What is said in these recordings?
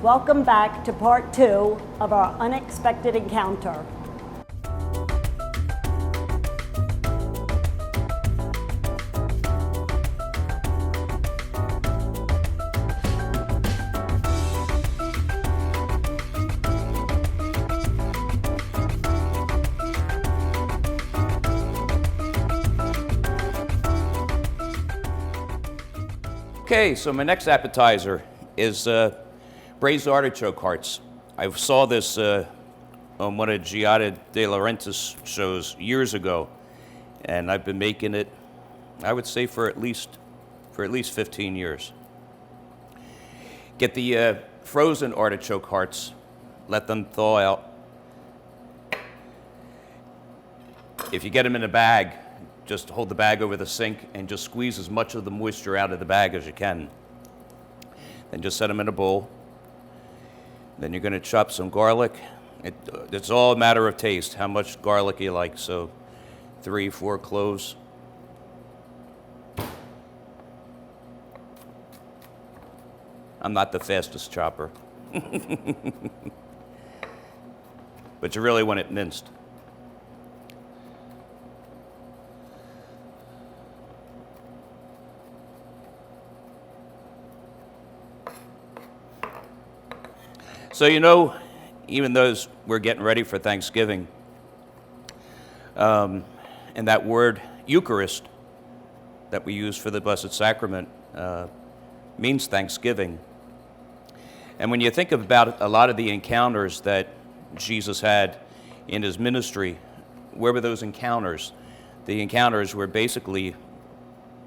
Welcome back to part 2 of our unexpected encounter. Okay, so my next appetizer is braised artichoke hearts. I saw this on one of Giada De Laurentiis shows years ago, and I've been making it, I would say, for at least 15 years. Get the frozen artichoke hearts, let them thaw out. If you get them in a bag, just hold the bag over the sink and just squeeze as much of the moisture out of the bag as you can. Then just set them in a bowl. Then you're going to chop some garlic. It's all a matter of taste, how much garlic you like. So 3-4 cloves. I'm not the fastest chopper. But you really want it minced. So even though we're getting ready for Thanksgiving, and that word Eucharist that we use for the Blessed Sacrament means Thanksgiving. And when you think about a lot of the encounters that Jesus had in his ministry, where were those encounters? The encounters were basically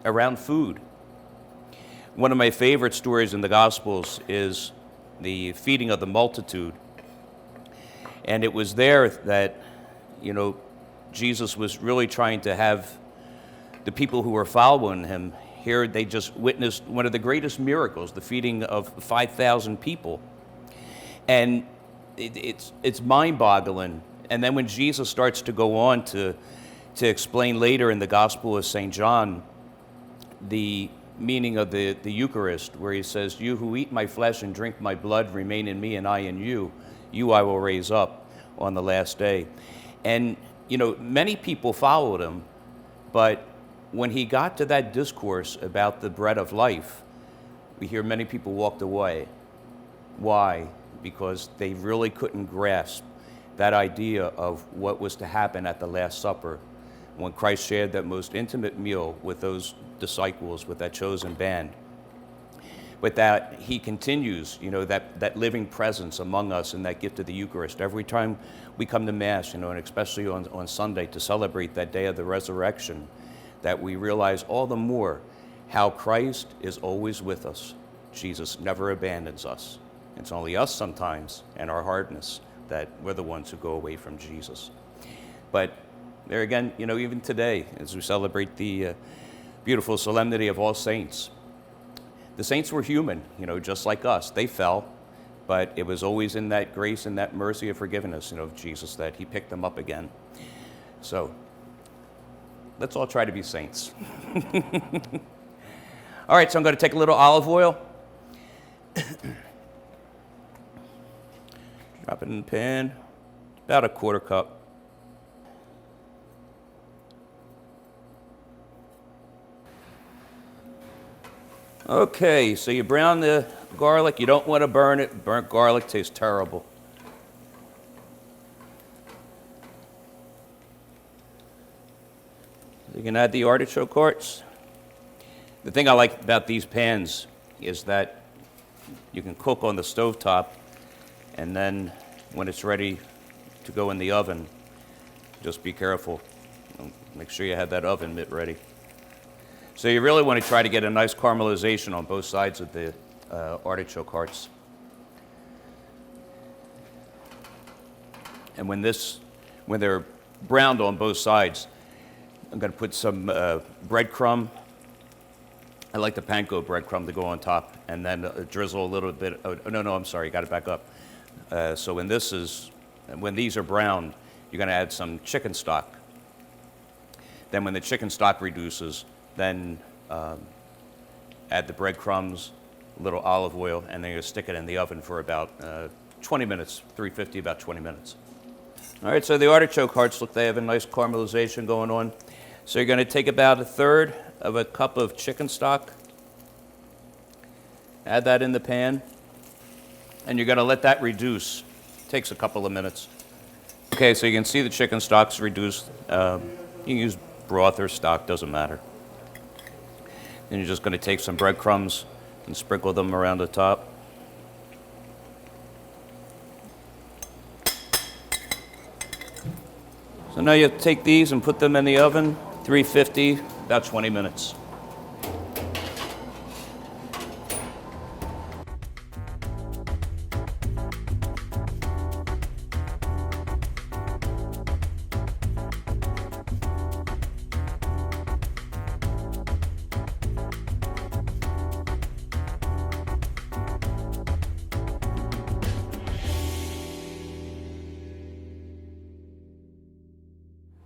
around food. One of my favorite stories in the Gospels is the feeding of the multitude. And it was there that, Jesus was really trying to have the people who were following him. Here they just witnessed one of the greatest miracles, the feeding of 5,000 people. And it's mind-boggling. And then when Jesus starts to go on to explain later in the Gospel of St. John the meaning of the Eucharist, where he says, "You who eat my flesh and drink my blood remain in me and I in you. You I will raise up on the last day." And, many people followed him, but when he got to that discourse about the bread of life, we hear many people walked away. Why? Because they really couldn't grasp that idea of what was to happen at the Last Supper, when Christ shared that most intimate meal with those disciples, with that chosen band. But that he continues, that living presence among us in that gift of the Eucharist. Every time we come to Mass, and especially on Sunday to celebrate that day of the resurrection, that we realize all the more how Christ is always with us. Jesus never abandons us. It's only us sometimes and our hardness that we're the ones who go away from Jesus. But there again, even today, as we celebrate the beautiful solemnity of All Saints, the saints were human, just like us. They fell, but it was always in that grace and that mercy of forgiveness, of Jesus, that he picked them up again. So let's all try to be saints. All right, so I'm going to take a little olive oil. Drop it in the pan, about a 1/4 cup. Okay, so you brown the garlic. You don't want to burn it. Burnt garlic tastes terrible. You can add the artichoke hearts. The thing I like about these pans is that you can cook on the stovetop, and then when it's ready to go in the oven, just be careful. Make sure you have that oven mitt ready. So you really want to try to get a nice caramelization on both sides of the artichoke hearts. And when they're browned on both sides, I'm going to put some breadcrumb. I like the panko breadcrumb to go on top, and then drizzle a little bit. I'm sorry, got to back up. So when these are browned, you're going to add some chicken stock. Then when the chicken stock reduces, then add the breadcrumbs, a little olive oil, and then you stick it in the oven for about 20 minutes, 350, about 20 minutes. All right, so the artichoke hearts, look, they have a nice caramelization going on. So you're going to take about 1/3 of a cup of chicken stock, add that in the pan, and you're going to let that reduce. It takes a couple of minutes. Okay, so you can see the chicken stock's reduced. You can use broth or stock, doesn't matter. Then you're just going to take some breadcrumbs and sprinkle them around the top. So now you take these and put them in the oven, 350, about 20 minutes.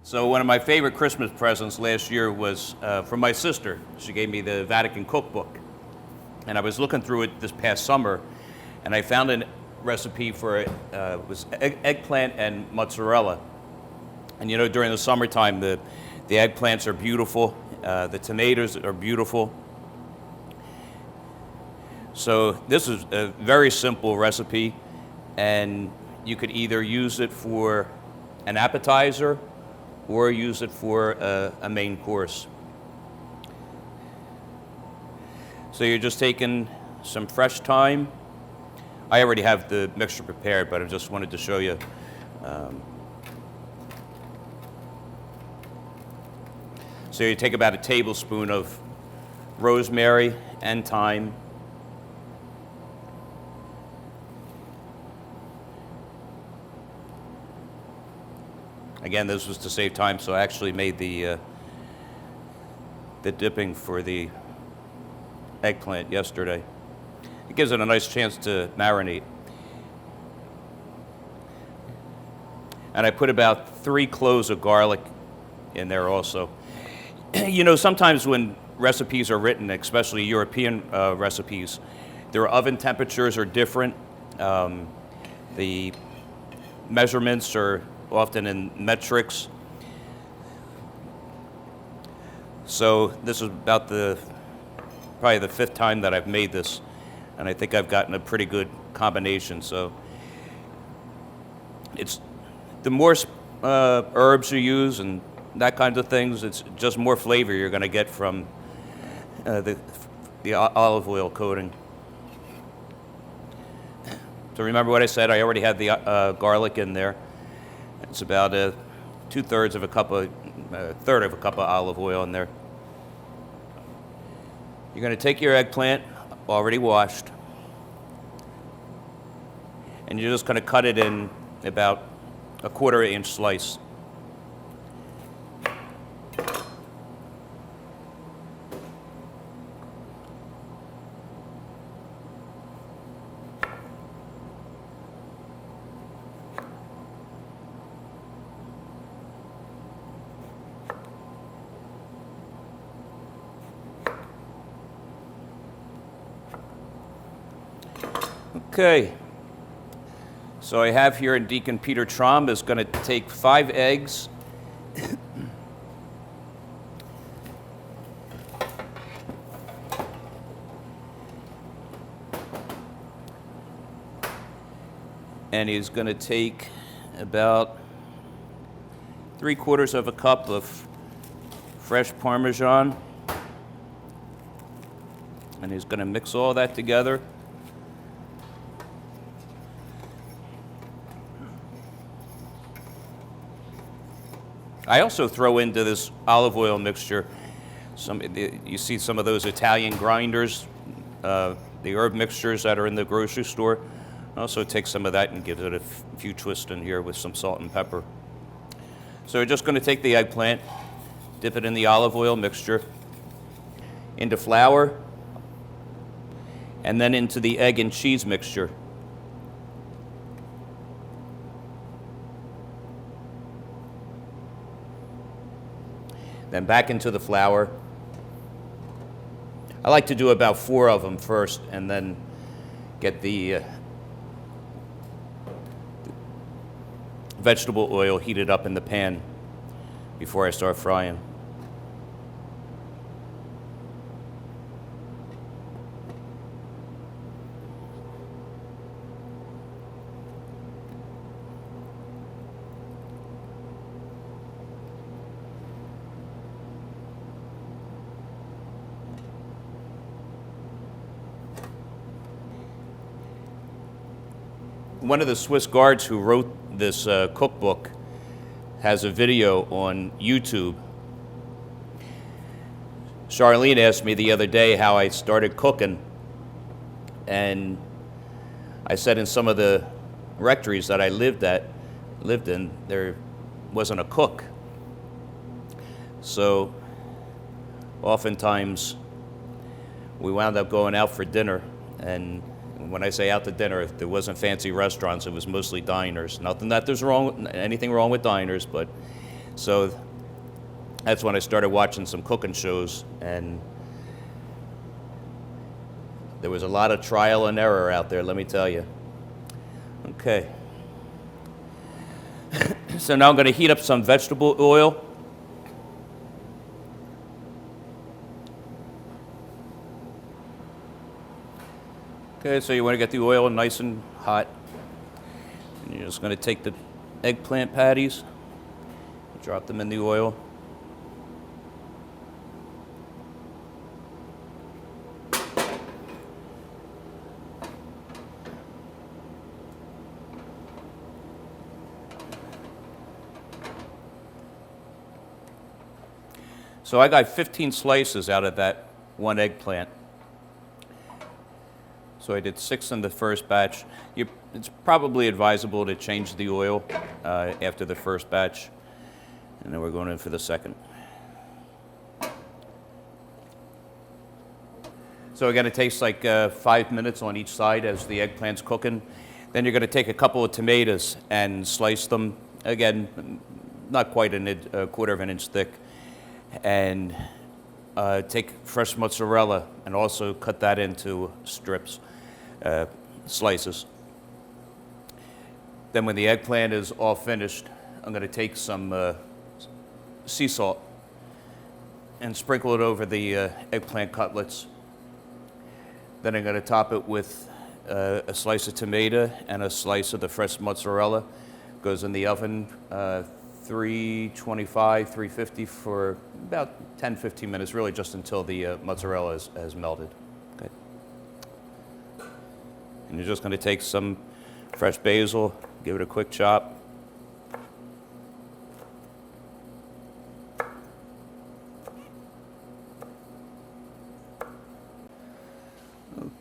So one of my favorite Christmas presents last year was from my sister. She gave me the Vatican cookbook. And I was looking through it this past summer, and I found a recipe for it was eggplant and mozzarella. And you know, during the summertime, the eggplants are beautiful, the tomatoes are beautiful. So this is a very simple recipe, and you could either use it for an appetizer or use it for a main course. So you're just taking some fresh thyme. I already have the mixture prepared, but I just wanted to show you. So you take about a tablespoon of rosemary and thyme. Again, this was to save time, so I actually made the dipping for the eggplant yesterday. It gives it a nice chance to marinate. And I put about 3 cloves of garlic in there also. You know, sometimes when recipes are written, especially European recipes, their oven temperatures are different. The measurements are often in metrics. So this is about probably the 5th time that I've made this, and I think I've gotten a pretty good combination. So it's the more herbs you use and that kind of things, it's just more flavor you're going to get from the olive oil coating. So remember what I said, I already had the garlic in there. It's about 2/3 of a cup of, 1/3 of a cup of olive oil in there. You're going to take your eggplant, already washed, and you're just going to cut it in about a 1/4 inch slice. Okay, so I have here, Deacon Peter Traum is going to take 5 eggs. And he's going to take about 3/4 of a cup of fresh Parmesan. And he's going to mix all that together. I also throw into this olive oil mixture you see some of those Italian grinders, the herb mixtures that are in the grocery store. I also take some of that and give it a few twists in here with some salt and pepper. So we're just going to take the eggplant, dip it in the olive oil mixture, into flour, and then into the egg and cheese mixture. Then back into the flour. I like to do about 4 of them first and then get the vegetable oil heated up in the pan before I start frying. One of the Swiss guards who wrote this cookbook has a video on YouTube. Charlene asked me the other day how I started cooking, and I said in some of the rectories that I lived in, there wasn't a cook. So oftentimes we wound up going out for dinner, and when I say out to dinner, there wasn't fancy restaurants, it was mostly diners. Nothing that there's anything wrong with diners, but so that's when I started watching some cooking shows, and there was a lot of trial and error out there, let me tell you. Okay. So now I'm going to heat up some vegetable oil. Okay, so you want to get the oil nice and hot. And you're just going to take the eggplant patties, drop them in the oil. So I got 15 slices out of that one eggplant. So I did 6 in the first batch. It's probably advisable to change the oil after the first batch. And then we're going in for the second. So we're going to taste like 5 minutes on each side as the eggplant's cooking. Then you're going to take a couple of tomatoes and slice them, again, not quite a quarter of an inch thick. And take fresh mozzarella and also cut that into strips. Slices. Then when the eggplant is all finished, I'm going to take some sea salt and sprinkle it over the eggplant cutlets. Then I'm going to top it with a slice of tomato and a slice of the fresh mozzarella. Goes in the oven 325, 350 for about 10-15 minutes, really just until the mozzarella has melted. Okay. And you're just going to take some fresh basil, give it a quick chop.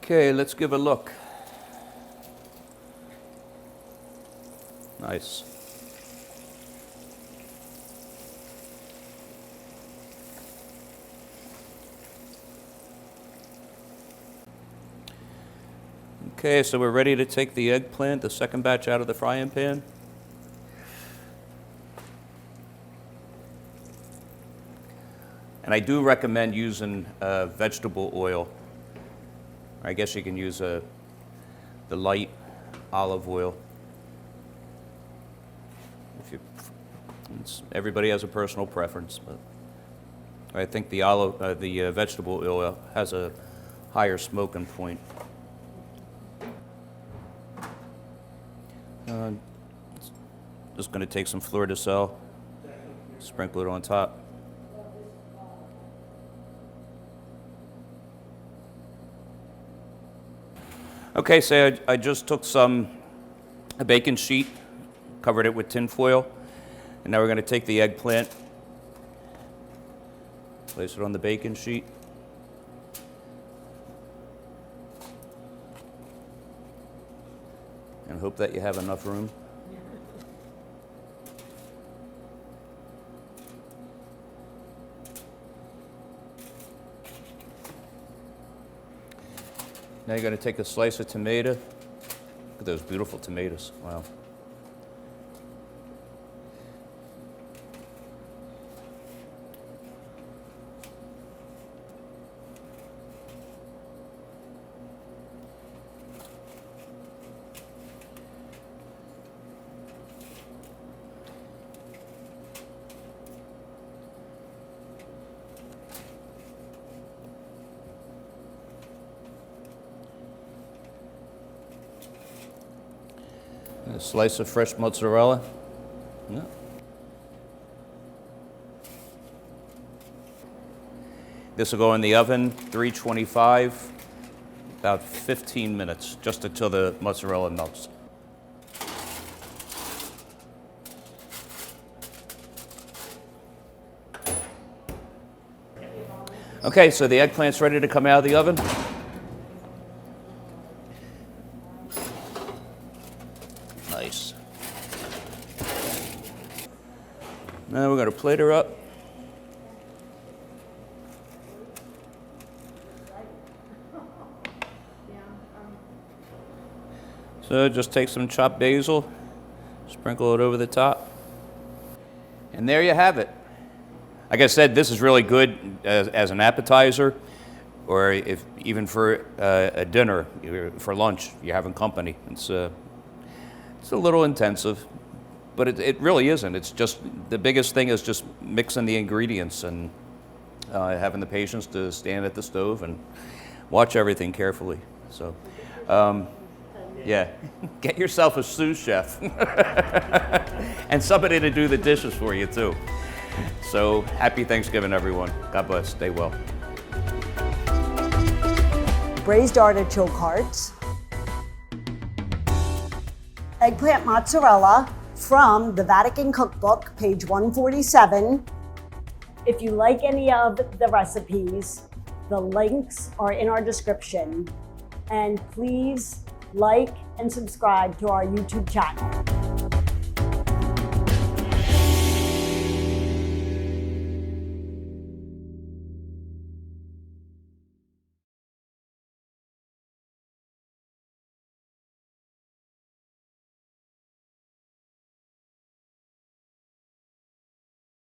Okay, let's give a look. Nice. Okay, so we're ready to take the eggplant, the second batch, out of the frying pan. And I do recommend using vegetable oil. I guess you can use the light olive oil. Everybody has a personal preference, but I think the vegetable oil has a higher smoking point. Just going to take some fleur de sel, sprinkle it on top. Okay, so I just took a baking sheet, covered it with tin foil, and now we're going to take the eggplant, place it on the baking sheet. And hope that you have enough room. Now you're going to take a slice of tomato. Look at those beautiful tomatoes. Wow. A slice of fresh mozzarella. Yeah. This will go in the oven, 325, about 15 minutes, just until the mozzarella melts. Okay, so the eggplant's ready to come out of the oven. Nice. Now we're going to plate her up. So just take some chopped basil, sprinkle it over the top, and there you have it. Like I said, this is really good as an appetizer, or if even for a dinner, for lunch, you're having company. It's a little intensive, but it really isn't. It's just, the biggest thing is just mixing the ingredients and having the patience to stand at the stove and watch everything carefully. So, yeah, get yourself a sous chef and somebody to do the dishes for you too. So happy Thanksgiving, everyone. God bless. Stay well. Braised artichoke hearts, eggplant mozzarella from the Vatican Cookbook, page 147. If you like any of the recipes, the links are in our description. And please like and subscribe to our YouTube channel.